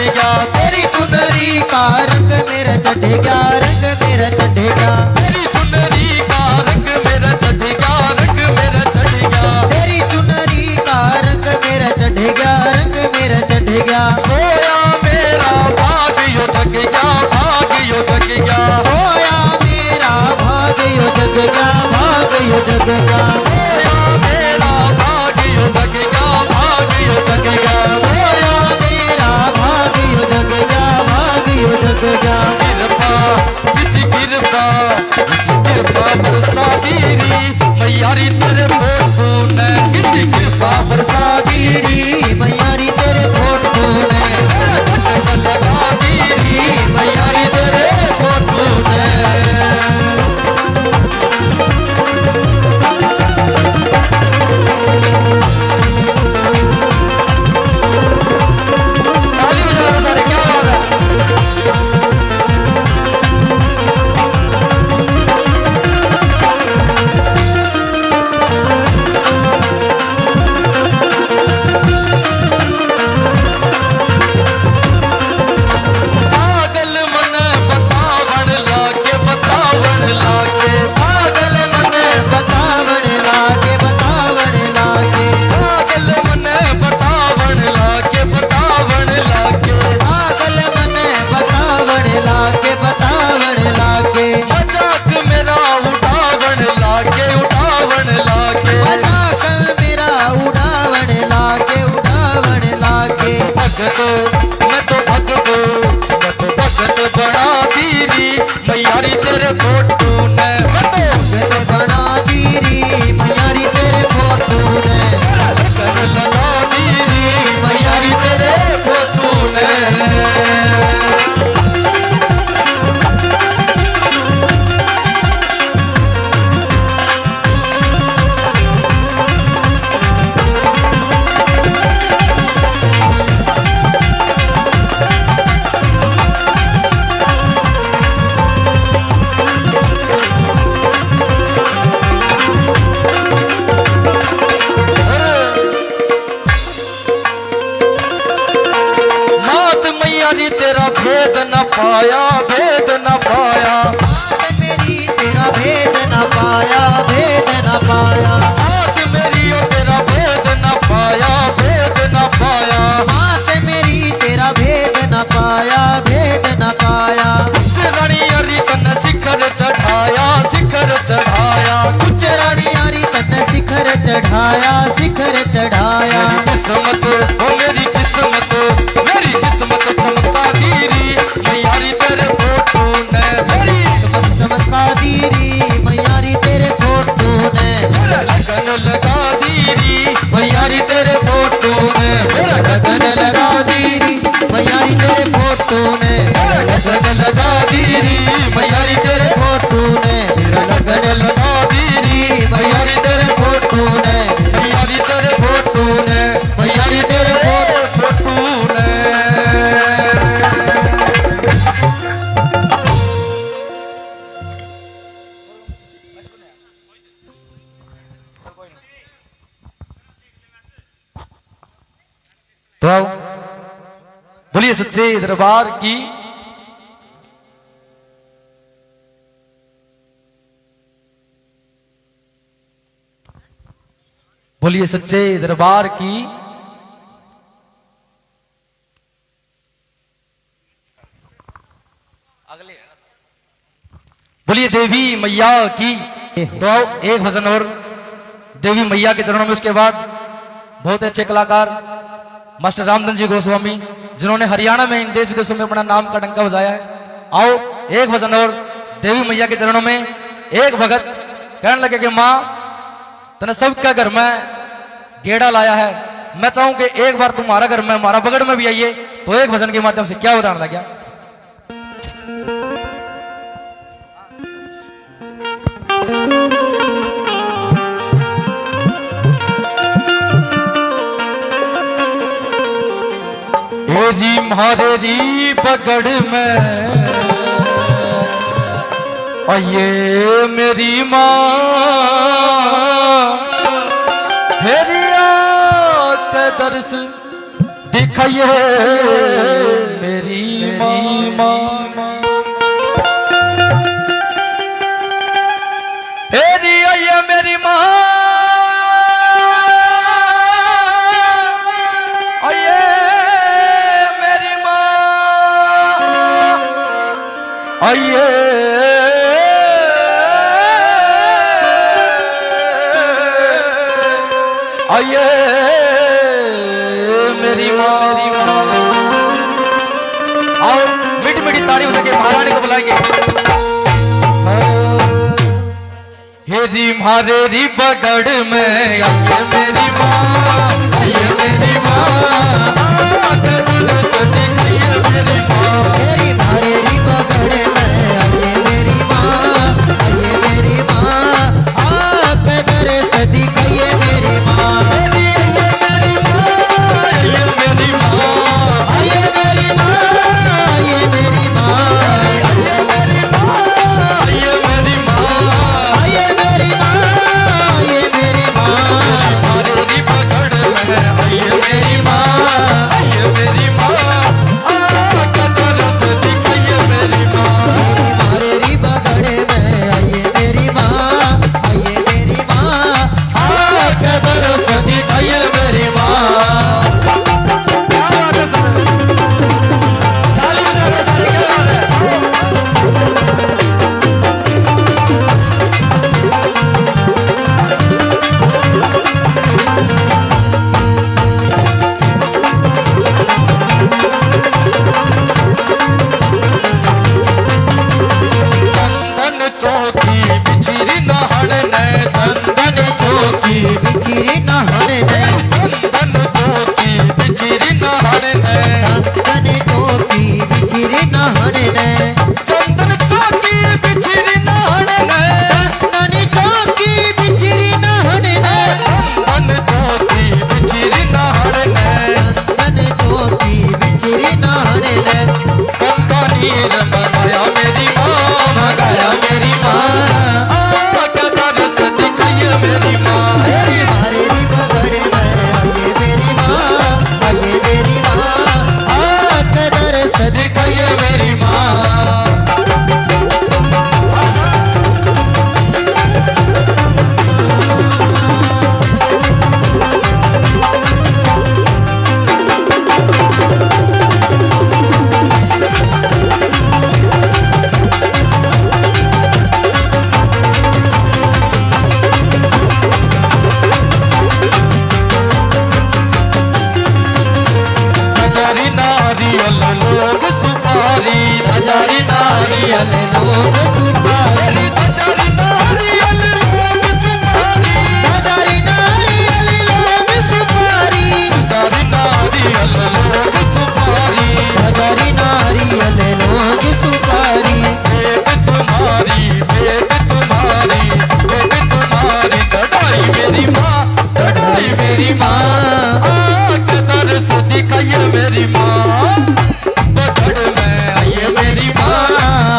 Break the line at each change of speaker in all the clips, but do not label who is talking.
गया,
तेरी चुनरी का रंग मेरा चढ़ गया, रंग मेरा चढ़ गया,
तेरी चुनरी का रंग मेरा चढ़ गया, रंग मेरा चढ़ गया,
तेरी चुनरी का रंग मेरा चढ़ गया, रंग मेरा चढ़ गया,
सोया मेरा भाग यो जग गया, भाग यो जग गया,
सोया मेरा भाग यो जग गया, भाग यो जग गया,
सोया मेरा भाग यो जग गया, भाग यो जग गया,
सोया मेरा भाग यो जग गया, भाग यो जग गया,
किसी कृपा बरसा गिरी मैयारी तेरे फोटो ने, किसी कृपा बरसा
गिरी मैयारी तेरे फोटो ने,
लगा गिरी
मैयारी तेरे फोटो ने,
ताली बजा रहे सारे, क्या बात है। पागल मन बतावण लागे, बतावण लागे,
पागल मन बतावण लागे, बतावण लागे,
पागल मन बतावण लागे, बतावण लागे,
पागल मन बतावण लागे, बतावण लागे,
मजाक मेरा उठावण लागे, उठावण लागे,
मजाक मेरा उड़ावण लागे, उड़ावण लागे,
भगत मैं तो भगत, मैं तो भगत बना दीरी मैयारी तेरे फोटो ने, मैं तो
भगत बना दीरी मैयारी तेरे फोटो ने,
लगन लगा दीरी
मैयारी तेरे
फोटो ने। मात मैयारी तेरा भेद न पाया, भेद न पाया,
मात मेरी तेरा भेद न पाया, भेद न पाया,
मात मेरी ओ तेरा भेद न पाया, भेद न पाया,
मात मेरी तेरा भेद न पाया, भेद न पाया,
चरणी अरी तन शिखर चढ़ाया, शिखर चढ़ाया,
कुछ रानियारी तन शिखर चढ़ाया, शिखर चढ़ाया,
किस्मत ओ मेरी किस्मत, मेरी किस्मत चमका गिरी मैयारी तेरे फोटो ने, मेरी
चमका दीरी मैयारी तेरे फोटो ने,
मेरा लगन लगा दीरी
मैयारी तेरे फोटो ने, मेरा लगन लगा दीरी मैयारी तेरे फोटो ने, मेरा लगन लगा दीरी मैयारी तेरे फोटो ने, मेरा लगन लगा दीरी मैयारी तेरे फोटो ने,
मैयारी तेरे फोटो ने,
मैयारी तेरे
फोटो ने। तो आओ बोलिए सच्चे दरबार की, बोलिए सच्चे दरबार की। अगले बोलिए देवी मैया की। तो आओ एक भजन और देवी मैया के चरणों में, उसके बाद बहुत अच्छे कलाकार मास्टर रामधन जी गोस्वामी जिन्होंने हरियाणा में इन देश विदेशों में अपना नाम का डंका बजाया है। आओ एक भजन और देवी मैया के चरणों में। एक भगत कहने लगे कि माँ तने सबके घर में गेड़ा लाया है, मैं चाहूं कि एक बार तुम्हारा घर में हमारा बगड़ में भी आइए। तो एक भजन के माध्यम से क्या उदाहरण लगा। री मारे री बगड़ में आइए मेरी माँ, हेरिया के दर्श दिखाइए माँ। हेरी आइए मेरी माँ, आइए मेरी माँ, आइए आइए मेरी माँ। आओ मीठी मीठी ताली बजा के महारानी को बुलाएंगे। हेरी मारे री बगड़ में आइए मेरी माँ, आइए मेरी माँ, सदी आइए मेरी माँ।
मेरी मारेरी पकड़े में आइए मेरी माँ, आइए मेरी माँ, आके करे सदी कहिए मेरी माँ।
आइए मेरी माँ, आइए मेरी माँ,
आइए मेरी माँ, आइए मेरी माँ,
आइए मेरी माँ, आइए मेरी माँ,
आइए मेरी माँ, आइए मेरी माँ।
मारे री बगड़ में आइए मेरी माँ, आइए मेरी माँ, आके तरस दिखाइए मेरी माँ।
मेरी मारेरी पकड़े में आइए मेरी माँ, आइए मेरी माँ, आके करे सदी कहिए मेरी माँ।
क्या बात है सर, ताली बजा के सारे क्या बात है। चंदन चौकी बिछरी नहर ने,
चंदन चौकी बिछरी नहर ने,
चंदन चौकी बिछरी नहर ने,
चंदन चौकी बिछरी नहर ने,
चंदन चौकी बिछरी नहर ने,
चंदन चौकी बिछरी नहर ने,
चंदन चौकी बिछरी नहर ने,
चंदन चौकी बिछरी नहर ने।
गंगा नीर मंगाया मेरी माँ, मंगाया मेरी माँ, आके तरस दिखाइए मेरी माँ।
मेरी मारेरी पकड़े में आइए मेरी माँ, आइए मेरी माँ, आके दरस दिखाइए मेरी माँ।
हजारी नारियल लोग सुपारी, हजारी
नारियल लोग सुपारी,
हजारी नारियल लोग सुपारी,
हजारी नारियल लोग सुपारी,
हजारी नारियल लोग सुपारी,
हजारी नारियल लोग सुपारी।
बेट तुम्हारी, बेट तुम्हारी, बेट तुम्हारी चढ़ाई मेरी माँ, चढ़ाई मेरी माँ, आके तरस दिखाइए मेरी माँ। पकड़ में आइए मेरी माँ,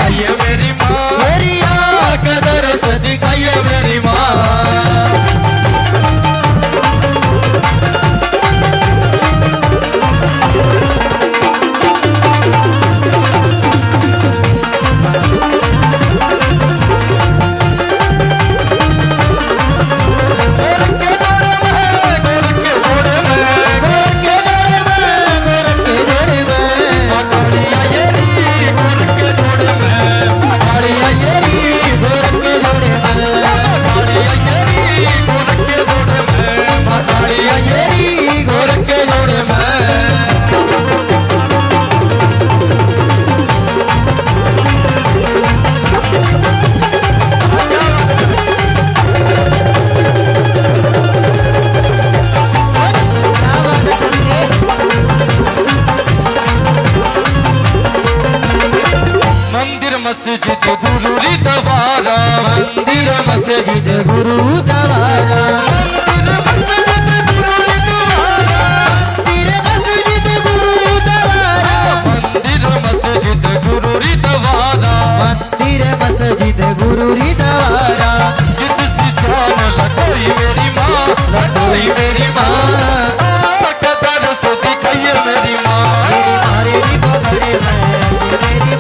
आइए मेरी माँ,
मेरी आँख दरस दिखाइए मेरी माँ।
गोरख के जोड़े में, गोरख के जोड़े में,
गोरख के जोड़े में, गोरख के जोड़े में,
पकड़िया ये री गोरख के जोड़े में,
पकड़िया ये री गोरख के जोड़े में,
पकड़िया ये री गोरख के जोड़े में,
पकड़िया ये री गोरख के जोड़े में। क्या बात है सुनिए।
मंदिर मस्जिद गुरु री दवारा,
मंदिर मस्जिद गुरु दवारा,
मंदिर मस्जिद गुरु री दवारा,
मंदिर मस्जिद गुरु दवारा,
मंदिर मस्जिद गुरु री दवारा,
मंदिर मस्जिद गुरु री दवारा।
गिद्ध सी शान लगाई मेरी माँ, लगाई मेरी माँ, आके तरस दिखाइए मेरी माँ।
मेरी मारेरी पकड़े में आइए मेरी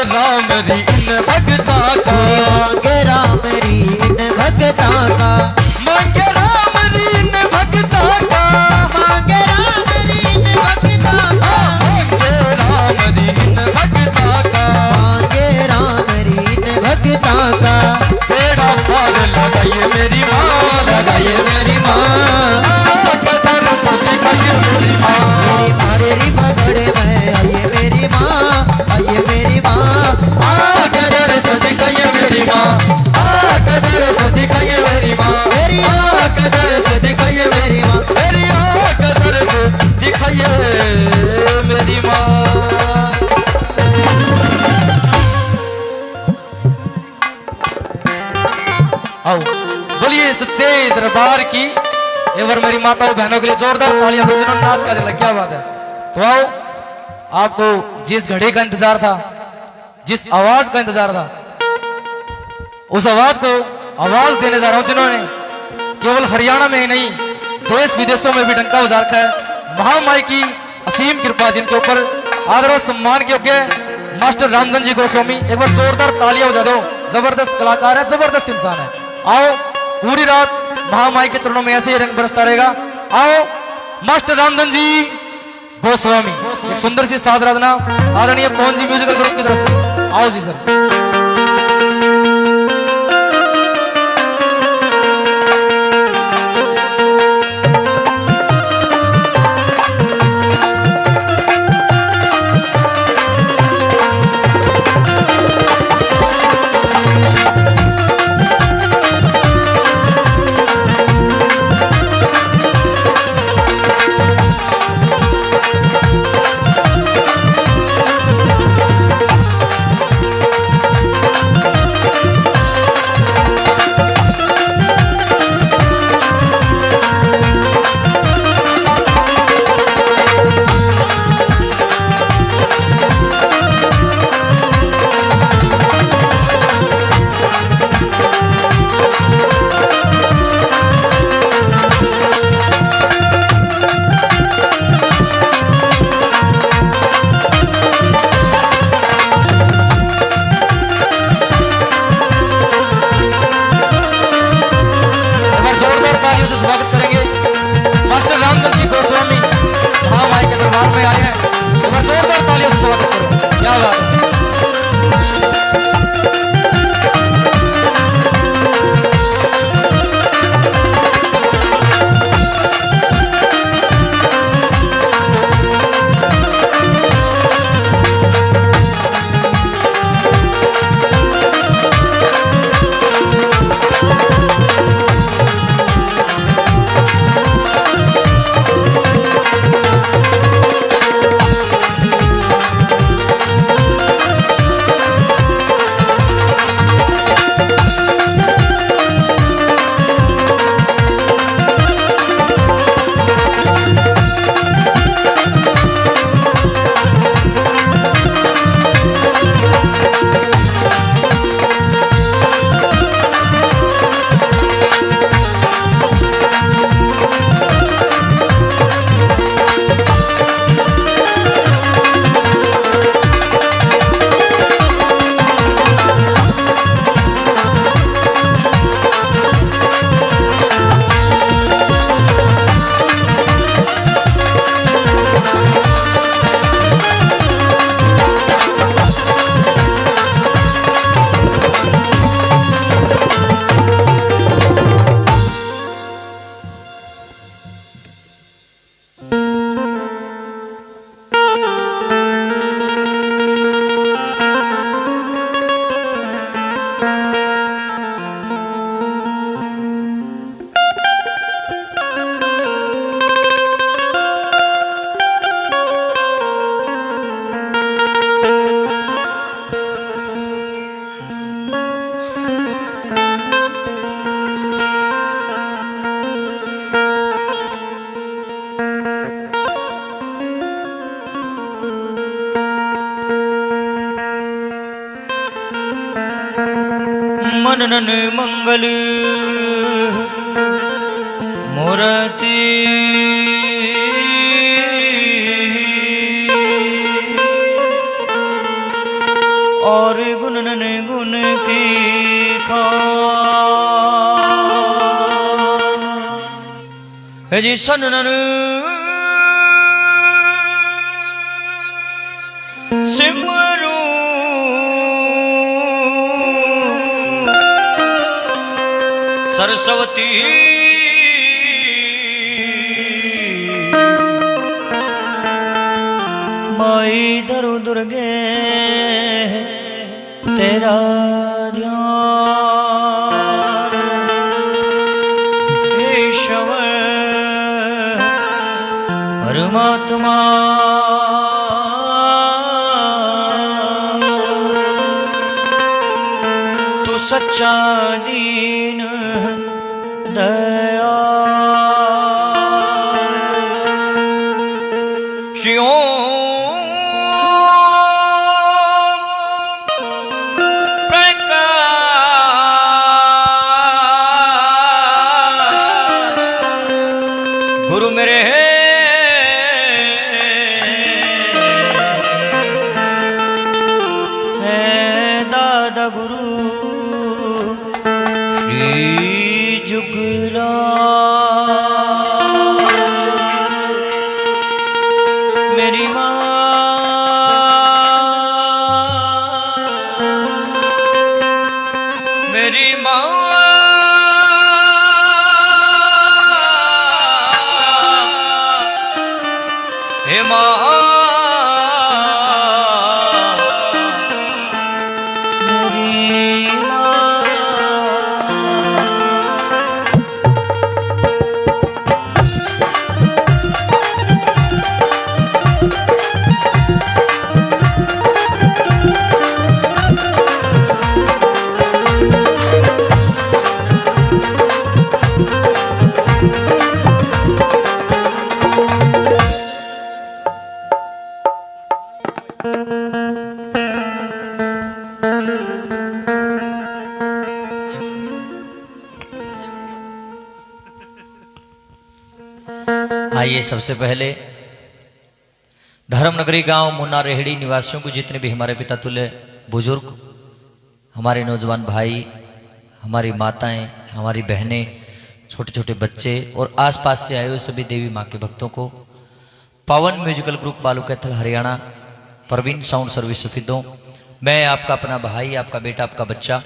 राम री इन भगता का,
मांगे राम री इन भगता का,
मांगे राम री इन भगता का,
मांगे राम री इन भगता का,
मांगे राम री इन भगता का,
मांगे राम री इन भगता का।
बेड़ा पार लगाइए मेरी माँ,
लगाइए मेरी माँ,
कदर से दिखाइए मेरी माँ,
मेरी मारे री पगड़े में आइए मेरी माँ, आइए मेरी माँ, कदर से दिखाइए मेरी माँ, कदर से दिखाइए मेरी माँ, मेरी कदर से दिखाइए मेरी माँ,
मेरी कदर से दिखाइए मेरी माँ। आओ बोलिए सच्चे दरबार की एक बार मेरी माताओं बहनों के लिए जोरदार तालियां दो, जिन्होंने नाच का दिला, क्या बात है। तो आओ, आपको जिस घड़ी का इंतजार था, जिस आवाज का इंतजार था, उस आवाज को आवाज देने जा रहा हूं, जिन्होंने केवल हरियाणा में ही नहीं देश विदेशों में भी डंका बजा रखा है। महामाई की असीम कृपा जिनके ऊपर आदर और सम्मान के योग्य मास्टर रामधन जी गोस्वामी, एक बार जोरदार तालियां बजा दो। जबरदस्त कलाकार है, जबरदस्त इंसान है। आओ, पूरी रात महामाई के चरणों में ऐसे ही रंग बरसता रहेगा। आओ मास्टर रामधन जी गोस्वामी, एक सुंदर सी साधराधना आदरणीय पवन जी म्यूजिकल ग्रुप की तरफ से। आओ जी सर। स्वागत करेंगे मास्टर रामधन जी गोस्वामी, महामाई के दरबार में आए हैं। एक बार जोरदार तालियों से स्वागत करो, क्या बात है। मनन मंगल मूर्ति
और गुणन गुण की खान है जी सनन सिमरू सरस्वती माई धरु दुर्गे तेरा ध्यान केशव परमात्मा तू सच्चा दीन दयाल श्री गुरु मेरे हैं दादा गुरु श्री जुगला मेरी माँ मेरी माँ हे माँ मेरी माँ आइए सबसे पहले धर्मनगरी गांव मुन्ना रेहड़ी निवासियों को जितने भी हमारे पिता तुल्य बुजुर्ग, हमारे नौजवान भाई, हमारी माताएं, हमारी बहनें, छोटे छोटे बच्चे और आसपास से आए हुए सभी देवी माँ के भक्तों को पावन म्यूजिकल ग्रुप बालू कैथल हरियाणा परवीन साउंड सर्विस सफीदों, मैं आपका अपना भाई, आपका बेटा, आपका बच्चा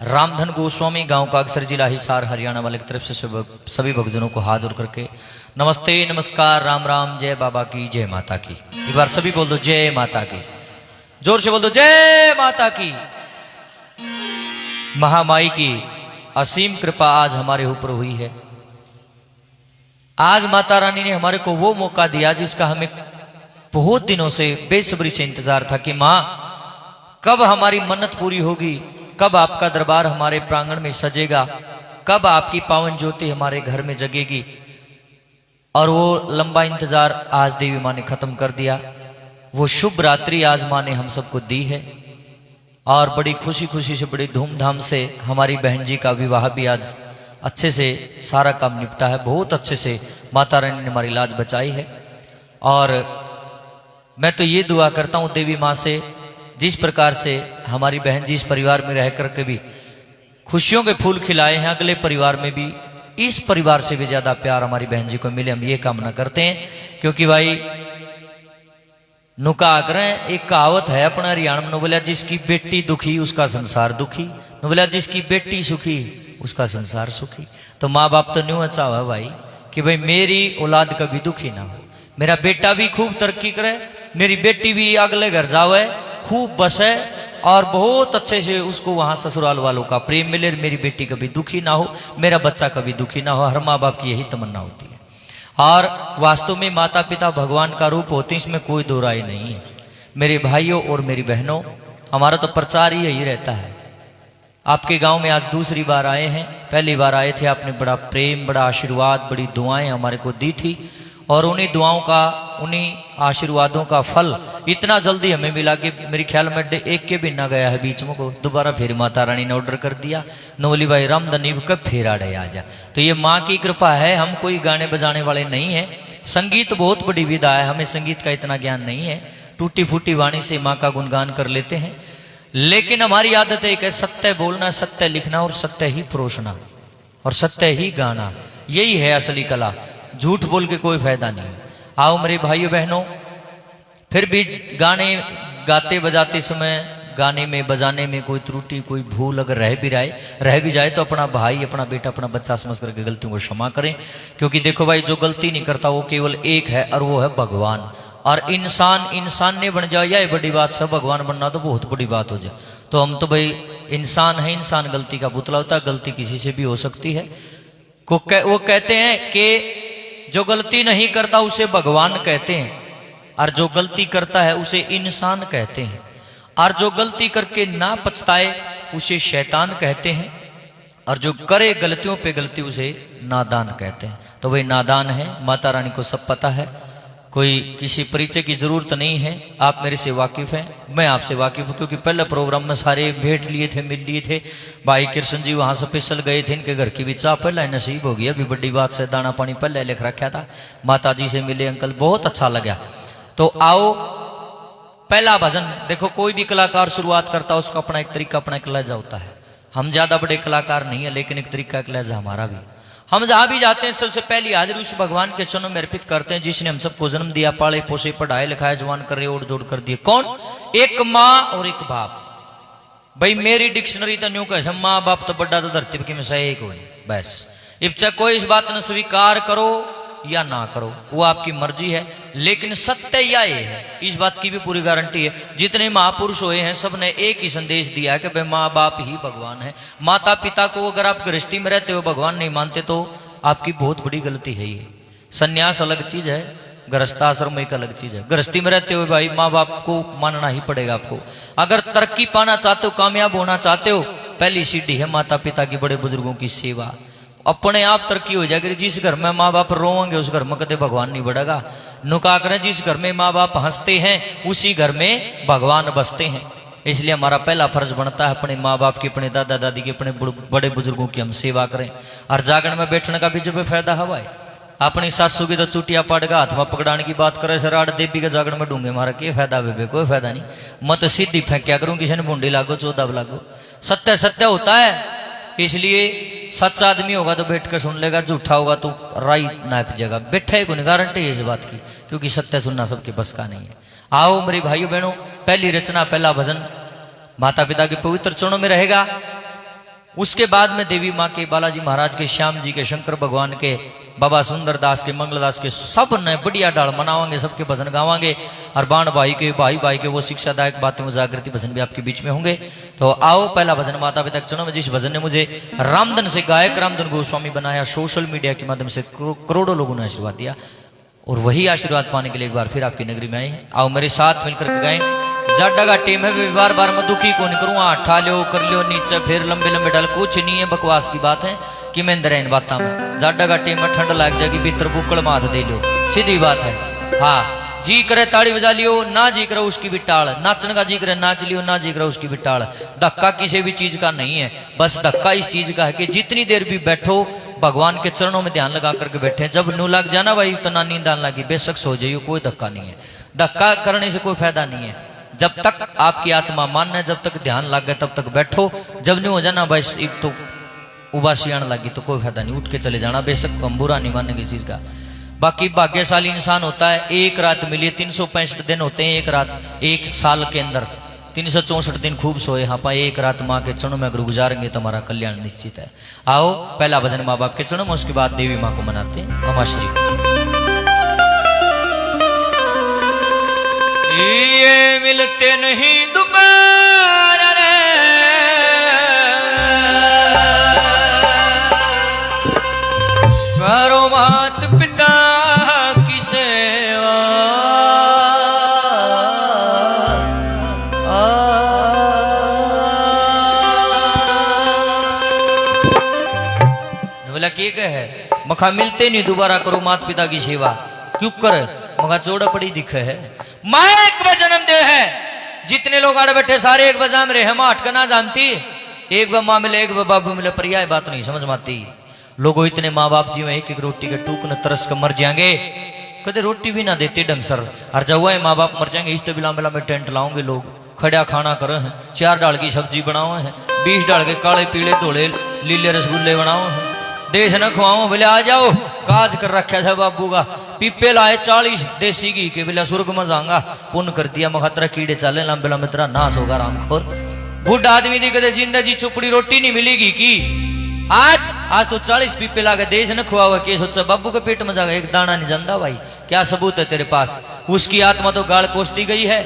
रामधन गोस्वामी गांव का अक्सर जिला हिसार हरियाणा वाले की तरफ से सभी भक्तजनों को हाथ जोड़ करके नमस्ते, नमस्कार, राम राम, जय बाबा की, जय माता की। एक बार सभी बोल दो जय माता की, जोर से बोल दो जय माता की। महामाई की असीम कृपा आज हमारे ऊपर हुई है। आज माता रानी ने हमारे को वो मौका दिया जिसका हमें बहुत दिनों से बेसब्री से इंतजार था कि मां कब हमारी मन्नत पूरी होगी, कब आपका दरबार हमारे प्रांगण में सजेगा, कब आपकी पावन ज्योति हमारे घर में जगेगी। और वो लंबा इंतजार आज देवी माँ ने खत्म कर दिया। वो शुभ रात्रि आज माँ ने हम सबको दी है और बड़ी खुशी खुशी से, बड़ी धूमधाम से हमारी बहन जी का विवाह भी आज अच्छे से सारा काम निपटा है। बहुत अच्छे से माता रानी ने हमारी लाज बचाई है। और मैं तो ये दुआ करता हूँ देवी माँ से, जिस प्रकार से हमारी बहन जी इस परिवार में रह करके भी खुशियों के फूल खिलाए हैं, अगले परिवार में भी इस परिवार से भी ज्यादा प्यार हमारी बहन जी को मिले, हम ये कामना करते हैं। क्योंकि भाई नुका करें, एक कहावत है अपना हरियाणा में, बोला जिसकी बेटी दुखी उसका संसार दुखी, बोला जिसकी बेटी सुखी उसका संसार सुखी। तो माँ बाप तो न्यू अच्छा हुआ भाई कि भाई मेरी औलाद कभी दुखी ना हो, मेरा बेटा भी खूब तरक्की करे, मेरी बेटी भी अगले घर जावे, खूब बसे और बहुत अच्छे से उसको वहां ससुराल वालों का प्रेम मिले, मेरी बेटी कभी दुखी ना हो, मेरा बच्चा कभी दुखी ना हो। हर माँ बाप की यही तमन्ना होती है। और वास्तव में माता पिता भगवान का रूप होते हैं, इसमें कोई दो राय नहीं है। मेरे भाइयों और मेरी बहनों, हमारा तो प्रचार ही यही रहता है। आपके गांव में आज दूसरी बार आए हैं, पहली बार आए थे आपने बड़ा प्रेम, बड़ा आशीर्वाद, बड़ी दुआएं हमारे को दी थी और उन्हीं दुआओं का, उन्हीं आशीर्वादों का फल इतना जल्दी हमें मिला कि मेरे ख्याल में एक के भी ना गया है बीच में को, दोबारा फिर माता रानी ने ऑर्डर कर दिया, नवली भाई रामधनीब कब फिर आड़े आ जा। तो ये माँ की कृपा है, हम कोई गाने बजाने वाले नहीं है। संगीत बहुत बड़ी विधा है, हमें संगीत का इतना ज्ञान नहीं है, टूटी फूटी वाणी से माँ का गुणगान कर लेते हैं। लेकिन हमारी आदत एक है सत्य बोलना, सत्य लिखना और सत्य ही परोसना और सत्य ही गाना। यही है असली कला, झूठ बोल के कोई फायदा नहीं है। आओ मेरे भाइयों बहनों, फिर भी गाने गाते बजाते समय गाने में बजाने में कोई त्रुटि कोई भूल अगर रह भी जाए तो अपना भाई अपना बेटा अपना बच्चा समझ करके गलतियों को क्षमा करें। क्योंकि देखो भाई, जो गलती नहीं करता वो केवल एक है और वो है भगवान। और इंसान ने बन जाए यह बड़ी बात, सब भगवान बनना तो बहुत बड़ी बात हो जाए। तो हम तो भाई इंसान है, इंसान गलती का पुतला होता है, गलती किसी से भी हो सकती है। वो कहते हैं कि जो गलती नहीं करता उसे भगवान कहते हैं, और जो गलती करता है उसे इंसान कहते हैं, और जो गलती करके ना पछताए उसे शैतान कहते हैं, और जो करे गलतियों पे गलती उसे नादान कहते हैं। तो वही नादान है, माता रानी को सब पता है, कोई किसी परिचय की जरूरत नहीं है। आप मेरे से वाकिफ हैं, मैं आपसे वाकिफ हूँ, क्योंकि पहले प्रोग्राम में सारे भेंट लिए थे, मिल लिए थे। भाई कृष्ण जी वहां से पिसल गए थे, इनके घर की भी चाह पहले नसीब हो गया, अभी बड़ी बात से दाना पानी पहले लिख रखा था। माता जी से मिले अंकल, बहुत अच्छा लगा। तो आओ पहला भजन देखो, कोई भी कलाकार शुरुआत करता है उसका अपना एक तरीका अपना एक लहजा होता है। हम ज्यादा बड़े कलाकार नहीं है, लेकिन एक तरीका एक लहजा हमारा भी। हम जहां भी जाते हैं सबसे पहली हाजिरी उस भगवान के चरणों में अर्पित करते हैं जिसने हम सबको जन्म दिया, पाले पोसे पढ़ाए लिखाए जवान करे ओढ़ जोड़ कर दिए। कौन? एक माँ और एक बाप। भाई मेरी डिक्शनरी तो न्यू कह, माँ बाप तो बड़ा तो धरती की में से एक हो, बस। इब चाहे कोई इस बात न स्वीकार करो या ना करो, वो आपकी मर्जी है, लेकिन सत्य यह है, इस बात की भी पूरी गारंटी है। जितने महापुरुष हुए हैं सबने एक ही संदेश दिया है कि भाई माँ बाप ही भगवान है। माता पिता को अगर आप गृहस्थी में रहते हो भगवान नहीं मानते तो आपकी बहुत बड़ी गलती है। ये संन्यास अलग चीज है, गृहस्थाश्रम एक अलग चीज है। गृहस्थी में रहते हो भाई माँ बाप को मानना ही पड़ेगा आपको। अगर तरक्की पाना चाहते हो, कामयाब होना चाहते हो, पहली सीढ़ी है माता पिता की, बड़े बुजुर्गों की सेवा। अपने आप तरक्की हो जाएगी। जिस घर में माँ बाप रोएंगे उस घर में कदे भगवान नहीं बढ़ेगा। नुका करें, जिस घर में माँ बाप हंसते हैं उसी घर में भगवान बसते हैं। इसलिए हमारा पहला फर्ज बनता है अपने माँ बाप की, अपने दादा दादी की, अपने बड़े बुजुर्गों की हम सेवा करें। और जागरण में बैठने का भी जब फायदा हवा है। अपनी सासू की तो चुटिया पड़ेगा, हाथ में पकड़ाने की बात करे सर, आठ देवी के जागरण में डूंगे मारा, क्या फायदा बेबे? कोई फायदा नहीं। मत सीधी फेंक्या करूं, किसी ने बूंदी लागो 14 लागो। सत्य सत्य होता है, इसलिए सच्चा आदमी होगा तो बैठ कर सुन लेगा, झूठा होगा तो राई नाप जाएगा। बैठे को गारंटी है इस बात की, क्योंकि सत्य सुनना सबके बस का नहीं है। आओ मेरे भाइयों बहनों, पहली रचना पहला भजन माता पिता के पवित्र चरणों में रहेगा। उसके बाद में देवी माँ के, बालाजी महाराज के, श्याम जी के, शंकर भगवान के, बाबा सुंदरदास के, मंगलदास के, सब ने बढ़िया डाल मनावांगे, सबके भजन गावांगे। और बाण भाई के, भाई के वो शिक्षादायक बातें वो जागृति भजन भी आपके बीच में होंगे। तो आओ पहला भजन माता पिता के चरणों में, जिस भजन ने मुझे रामधन से गायक रामधन गोस्वामी बनाया, सोशल मीडिया के माध्यम से करोड़ों लोगों ने आशीर्वाद दिया, और वही आशीर्वाद पाने के लिए एक बार फिर आपकी नगरी में आए हैं। आओ मेरे साथ मिलकर गाएं। जाडा का टीम है, बार बार मैं दुखी को नहीं करूँ, ठा लो कर लो नीचे, फिर लंबे लंबे डाल, कुछ नहीं है, बकवास की बात है कि मैं अंदर इन बातों में। जाडा का टीम में ठंड लग जाएगी, भीतर बुकड़ माथ दे लो, सीधी बात है। हाँ, जी करे ताड़ी बजा लियो, ना जी करे उसकी भी टाल, नाचने का जी करे नाच लियो, ना जी करे उसकी भी टाल। धक्का किसी भी चीज का नहीं है, बस धक्का इस चीज का है कि जितनी देर भी बैठो भगवान के चरणों में ध्यान लगा करके बैठे। जब नू लग जाना भाई तो ना नींद आने लगी, बेशक सो जाइयो, कोई धक्का नहीं है। धक्का करने से कोई फायदा नहीं है। जब तक आपकी आत्मा मान है, जब तक ध्यान लग गया तब तक बैठो। जब नहीं हो जाना बस एक तो उबासी आने लगी तो कोई फायदा नहीं, उठ के चले जाना, बेशक हम बुरा नहीं मानने किसी चीज का। बाकी भाग्यशाली इंसान होता है, एक रात मिली, 365 दिन होते हैं एक रात, एक साल के अंदर 364 दिन खूब सोए। हाँ पा एक रात माँ के चरणों में अगर गुजारेंगे तो हमारा कल्याण निश्चित है। आओ पहला भजन माँ बाप के चरणों में, उसके बाद देवी माँ को मनाते हैं। अमाश जी ये मिलते नहीं दोबारा रे, करो मात पिता की सेवा, बोला के है मखा मिलते नहीं दोबारा, करो मात पिता की सेवा, क्यों करे मगा चौड़ा पड़ी दिखे है। माँ एक बार जन्म दे है, जितने लोग आड़े बैठे सारे एक बार जाम रहे, हम आठ का ना जानती, एक बार माँ मिले एक बार बाबू मिले, पर्याय बात नहीं समझ में आती। लोगों इतने माँ बाप जी में एक एक रोटी के टूक न तरस कर मर जाएंगे, कदे रोटी भी ना देते ढंग सर। और जब वह माँ बाप मर जाएंगे इस तो भी लंबे लंबे टेंट लाओगे लोग, खड़ा खाना करे हैं, 4 डाल की सब्जी बनाओ हैं, 20 डाल के काले पीले धोले लीले रसगुल्ले बनाओ हैं, देश न खुआओ बोले आ जाओ, काज कर रखा था बाबू का, पीपे लाए 40 देसी घी के बोले स्वर्ग में जाऊंगा, पुण्य कर दिया मखतरा कीड़े चले लंबे लंबे तेरा नाश होगा रामखोर। बुढ़ा आदमी दी कदे जिंदगी चुपड़ी रोटी नहीं मिलेगी की, आज तो 40 पीपे लागे देश न खुआ हुआ, के सोचा बाबू के पेट में जाएगा एक दाना नहीं जानता भाई, क्या सबूत है तेरे पास? उसकी आत्मा तो गाल कोस दी गई है,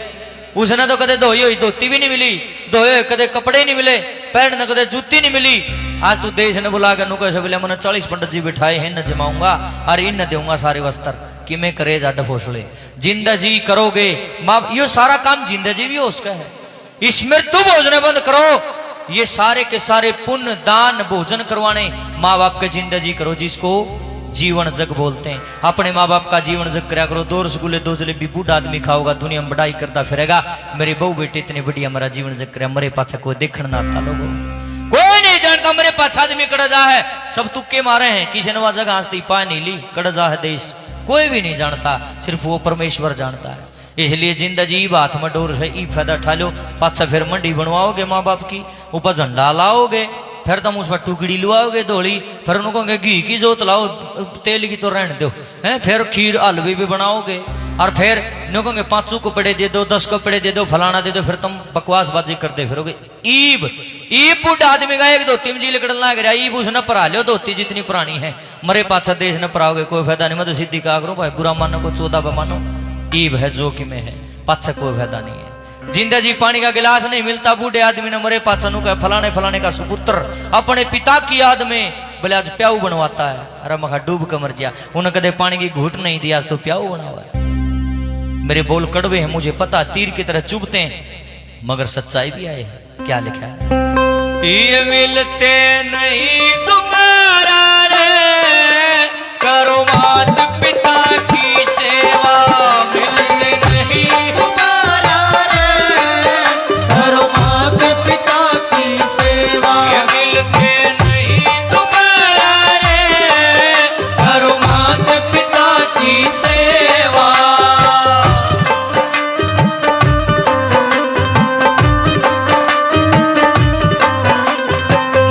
उसने तो कदे धोई हुई धोती भी नहीं मिली, धोए हुए कदे कपड़े नहीं मिले, पैर ने कदे जूती नहीं मिली, आज तू देश ने बुला कर नुके से बोले मैंने 40 पंडित जी बिठाए हैं न जमाऊंगा और इन न दूंगा सारे वस्त्र कि मैं करे जाड फोसले। जिंदगी करोगे माँ, ये सारा काम जिंदगी भी हो उसका है, इसमें तू भोजन बंद करो, ये सारे के सारे पुण्य दान भोजन करवाने माँ बाप के जिंदगी करो, जिसको जीवन जग बोलते हैं। अपने माँ बाप का जीवन जग कराया करो, 2 रसगुल्ले 2 जलेबी बूढ़ा आदमी खाओगा, दुनिया में बढ़ाई करता फिरेगा, मेरे बहू बेटे इतने बढ़िया मेरा जीवन जग कराया, मेरे पाछा कोई देखना ना था लोगों, कोई नहीं जानता मेरे पाछा आदमी कड़जा है, सब तुक्के मारे हैं, किसी ने जगह हंसती पा नहीं ली, कड़जा है देश, कोई भी नहीं जानता, सिर्फ वो परमेश्वर जानता है। इसलिए जिंदगी हाथ में डोर है, ई फायदा उठा लो, पाछा फिर मंडी बनवाओगे माँ बाप की, ऊपर झंडा लाओगे, फिर तुम उस पर टुकड़ी लुआओगे धोली, फिर उनको कहोगे घी की जोत लाओ, तेल की तो रहने दो हैं, फिर खीर हलवे भी बनाओगे, और फिर उनको कहोगे 5 कपड़े दे दो, 10 कपड़े दे दो, फलाना दे दो, फिर तुम बकवासबाजी करते फिरोगे। ईब ईब बुढ़ा आदमी का एक धोती में जी लिकड़न लग रहा, ईब उसने परा लो धोती जितनी पुरानी है, मरे पाछा देश न पराओगे, कोई फायदा नहीं। मैं तो सीधी कहा करूं भाई, बुरा मानो को 14 पे मानो, ईब है जो कि में है, पाछा कोई फायदा नहीं है। जिंदगी पानी का गिलास नहीं मिलता, बूढ़े आदमी ने मरे पाछा नु का फलाने फलाने का सुपुत्र अपने पिता की याद में बोले आज प्याऊ बनवाता है, अरे मखा डूब कर मर गया, उन्हें कदे पानी की घूट नहीं दिया, आज तो प्याऊ बना हुआ है। मेरे बोल कड़वे हैं मुझे पता, तीर की तरह चुभते हैं, मगर सच्चाई भी आए है। क्या लिखा है? ये मिलते नहीं दोबारा रे, करो मात पिता की सेवा, मिलते नहीं
दोबारा रे, करो मात पिता की सेवा,
ये मिलते नहीं दोबारा रे,
करो मात पिता की सेवा।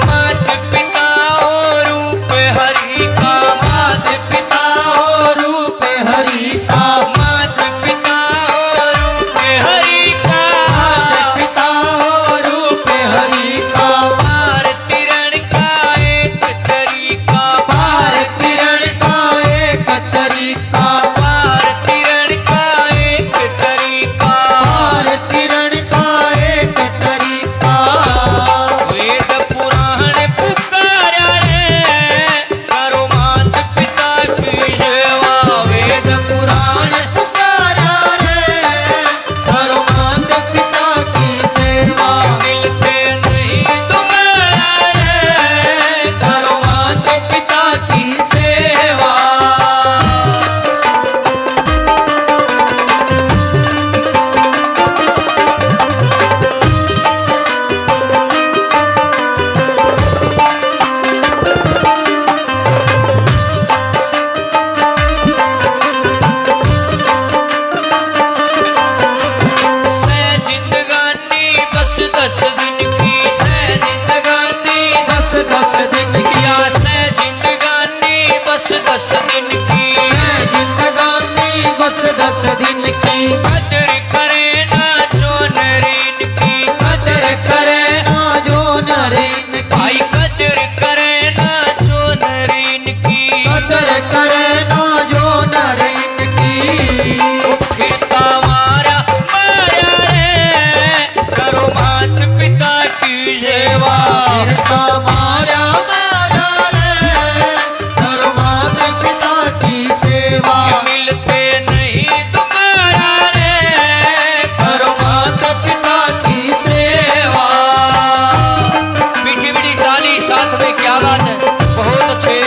मात पिता और रूप हरि का,
मात पिता और रूप हरि का,
मात पिता और रूप हरि का,
मात पिता और रूप हरि का,
पार तिरण का एक तरीका,
पार किरण का एक तरीका,
पार तिरण का एक तरीका,
पार किरण का एक तरीका।
वेद पुराण पुकारा रे, करो मात पिता की सेवा,
वेद पुराण पुकारा रे, करो मात पिता की सेवा,
मिलते नहीं दोबारा रे,
करो मात पिता की सेवा।
से जिंदगानी बस 10 दिन की, से
जिंदगानी 10 दिन की,
या से जिंदगानी बस 10 दिन की,
है जिंदगानी बस 10 दिन की,
कदर करे ना जो नरीन की,
कदर करे ना जो नरीन की,
भाई कदर करे ना जो नरीन की,
कदर करे ना जो नरीन की।
फिरता मारा मारा रे, करो मात पिता की सेवा,
फिरता मारा मारा रे, करो मात पिता की सेवा,
मिलते नहीं दोबारा रे,
करो मात पिता की सेवा।
मीठी मीठी ताली साथ में, क्या बात है, बहुत अच्छे।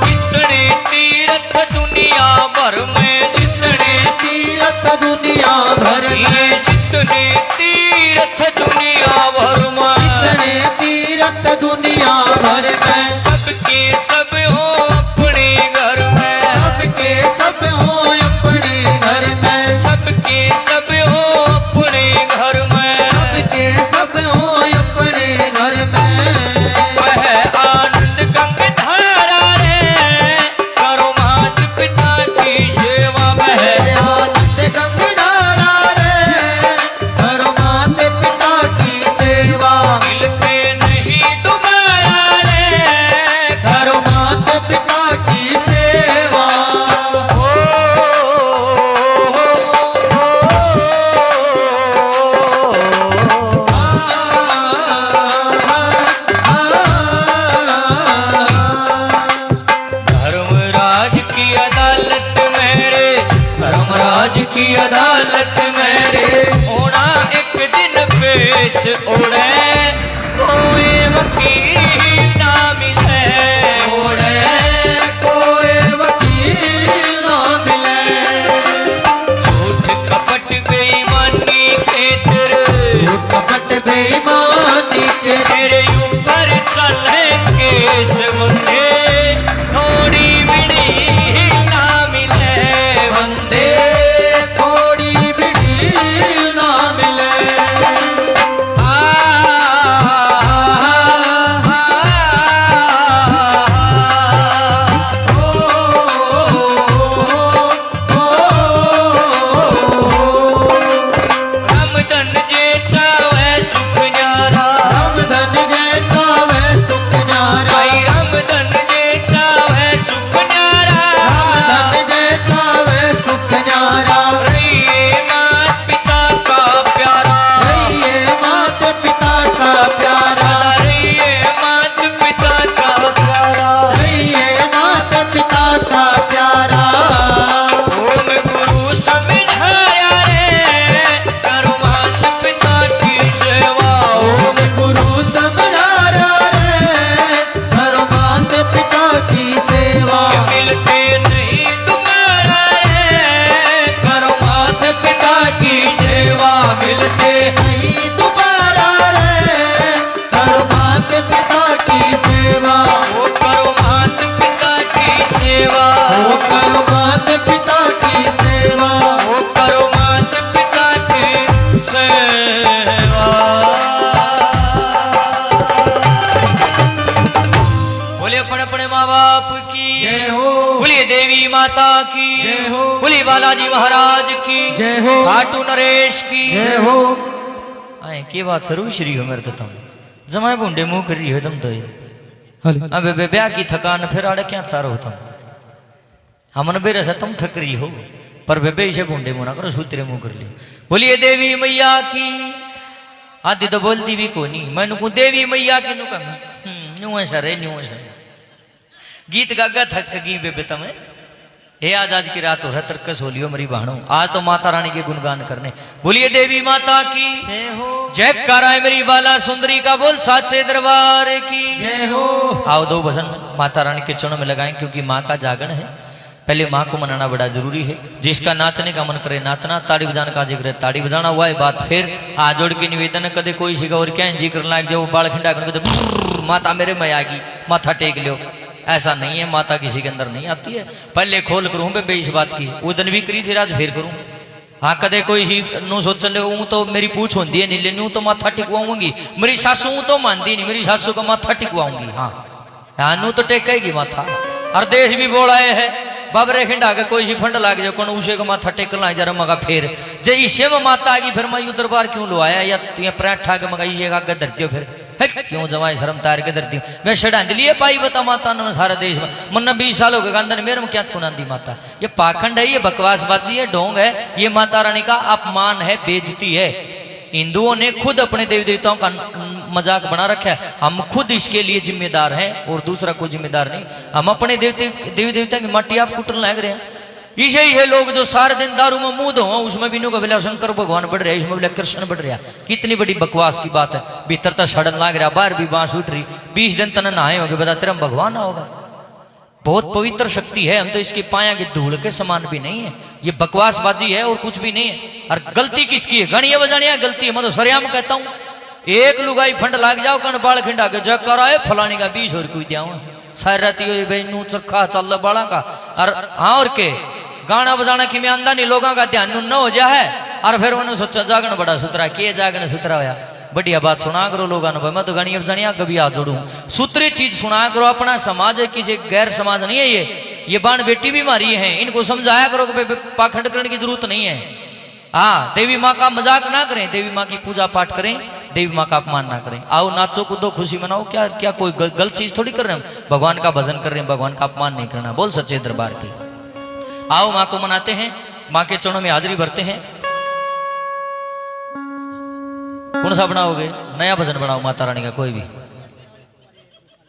जितने तीर्थ दुनिया भर में,
जितने तीर्थ दुनिया भर में,
ये जितने तीर्थ दुनिया भर में,
जितने तीर्थ दुनिया भर में,
सबके सब हो
आज की अदालत में रे।
होना एक दिन पेश ओढ़े कोई वकील ना मिले,
ओढ़े कोई वकील ना मिले।
झूठ कपट बेईमानी के तेरे,
झूठ कपट बेईमानी के
तेरे ऊपर चले केस मुंडे थोड़ी बिड़ी ना मिले,
बंदे थोड़ी बिड़ी ना मिले।
रमदन जे चावे सुख न्यारा,
रामधन जय चावे सुख न्यारा।
भाई रमदन जे चावे सुख न्यारा,
रामधन जय चावे सुख न्यारा।
रहिए मात पिता का प्यारा,
रहिए मात पिता का प्यारा।
सदा रहिए मात पिता का प्यारा।
रहिए मात पिता का प्यारा।
ओम गुरु समझाया रे, करो मात पिता की सेवा।
ओम गुरु समझाया रे, करो मात पिता की सेवा।
मिलते नहीं तुम्हारा रे, करो मात पिता की सेवा।
मिलते नहीं दोबारा रे, करो मात पिता की सेवा।
ओ करो मात पिता की सेवा,
ओ करो मात पिता की सेवा।
ओ करो मात पिता की सेवा। बोले अपने अपने माँ बाप की
जय हो।
बोलिए देवी माता की
जय हो।
बोलिए बालाजी महाराज की
जय हो।
खाटू नरेश की
जय हो।
आए के बात सर्व श्री हो मेरे तो तुम जमाए बूंडे मुंह कर रही हो तुम तो ये अबे बे ब्याह की थकान फिर आड़े क्या तारो तुम हमन बेरे से तुम थक रही हो पर बेबे इसे बूंडे मुंह ना करो सूत्रे मुंह कर लियो। बोलिए देवी मैया की आदि तो बोलती भी को नहीं मैंने को देवी मैया की नु कम न्यू सर न्यू सर गीत गागा थक गई बेबे तमें हे आज की रात हो तरकस हो लियो मेरी बहनों आज तो माता रानी के गुणगान करने। बोलिए देवी माता की
जय हो।
जय कराए मेरी बाला सुंदरी का बोल साचे दरबार की
जय हो।
आओ दो भजन माता रानी के चरणों में लगाएं क्योंकि माँ का जागरण है। पहले माँ को मनाना बड़ा जरूरी है। जिसका नाचने का मन करे नाचना, ताड़ी बजाने का जिक्र है ताड़ी बजाना। हुआ है बात फिर आ जोड़ के निवेदन है कदे कोई शिका और क्या जिक्र लाग जाओ बाल खिंडा कर माता मेरे में आगी माथा टेक लियो। ऐसा नहीं है, माता किसी के अंदर नहीं आती है। पहले खोल करूं बे इस बात की उस दिन भी करी थी आज फिर करूं। हाँ कदे कोई ही नु सोच ले तो मेरी पूछ होती है नीले न्यू तो माथा टिकवाऊंगी। मेरी सासू तो मानती नहीं, मेरी सासू का माथा टिकवाऊंगी। हाँ हाँ नू तो टेकेगी माथा। और देश भी बोलाए है बाबरे खिंडा के कोई सी फंड लाग जाए कौन उसे को माथा टेक ला जरा मगा फिर जे इसे में माता आगी फिर मैं दरबार क्यों लो आया या तुझे पराठा के मगा इसे आगे धरती हो फिर क्यों जमाए शर्म तार के धरती मैं श्रद्धांजलि है पाई बता माता ने सारे देश में मन 20 साल हो गए अंदर मेरे में क्या कुनांदी माता। ये पाखंड है, ये बकवासबाजी है, ढोंग है, ये माता रानी का अपमान है, बेइज्जती है। हिंदुओं ने खुद अपने देवी देवताओं का मजाक बना रखा है। हम खुद इसके लिए जिम्मेदार हैं और दूसरा कोई जिम्मेदार नहीं। हम अपने देवी देवता की मट्टी आप कुटन लग रहे हैं। इसे ही है लोग जो सारे दिन दारू में मुंह धो उसमें भी नो का बोला शंकर भगवान बढ़ रहा है, इसमें बोला कृष्ण बढ़ रहा। कितनी बड़ी बकवास की बात है। भीतर तक सड़न लाग रहा, बाहर भी बांस उठ रही। 20 दिन तन नहाए होगे बता तेरा भगवान होगा। बहुत पवित्र शक्ति है, हम तो इसकी पाया की धूल के समान भी नहीं है। ये बकवासबाजी है और कुछ भी नहीं है। और गलती किसकी है? गणिया बजानिया गलती है। मैं तो सरिया में कहता हूँ एक लुगाई फंड लाग जाओ कण बाल खिंडा के जग कर आए फलानी का 20 और कोई दिया सारी राती नू चरखा चल बाला का। और हाँ और के गाना बजाना कि मैं आंदा नहीं लोगों का ध्यान न हो जा है। और फिर उन्होंने सोचा जागन बड़ा सुतरा के जागन सुतरा होया। बढ़िया बात सुना करो लोगों ने। मैं तो गानी अब जानिया कभी हाथ जोड़ू सूत्री चीज सुना करो। अपना समाज है, किसी गैर समाज नहीं है। ये बाण बेटी भी मारी है, इनको समझाया करो कि पाखंड करने की जरूरत नहीं है। हाँ देवी माँ का मजाक ना करें, देवी माँ की पूजा पाठ करें, देवी माँ का अपमान ना करें। आओ नाचो कूदो खुशी मनाओ, क्या क्या कोई गलत चीज थोड़ी कर रहे हैं। भगवान का भजन कर रहे हैं, भगवान का अपमान नहीं करना। बोल सच्चे दरबार की। आओ माँ को मनाते हैं, माँ के चरणों में हाजिरी भरते हैं। कौन सा बनाओगे? नया भजन बनाओ माता रानी का कोई भी।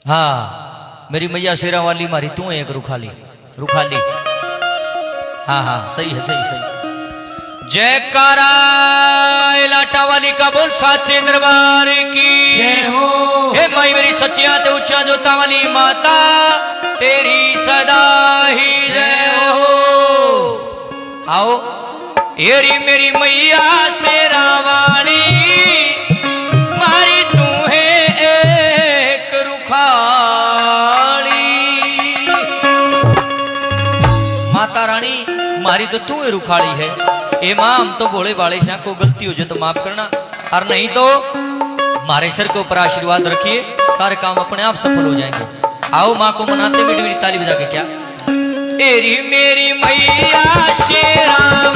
हाँ मेरी मैया शेरा वाली मारी तू एक रुखाली रुखाली। हाँ हाँ सही है, सही सही। जयकारा लाटा वाली का बोल साचे दरबार की
जय हो।
हे माई मेरी सचिया ते ऊंचा जोता वाली माता तेरी सदा ही जय हो। आओ एरी मेरी मैया शेरा वाली मारी तू है एक रुखाली। माता रानी मारी तो तू है रुखाली है। ए माँ हम तो भोले बाले शाह को गलती हो जाए तो माफ करना, और नहीं तो हमारे सर के ऊपर आशीर्वाद रखिए, सारे काम अपने आप सफल हो जाएंगे। आओ माँ को मनाते मीठी मीठी ताली बजा के क्या। एरी मेरी मैया शेरा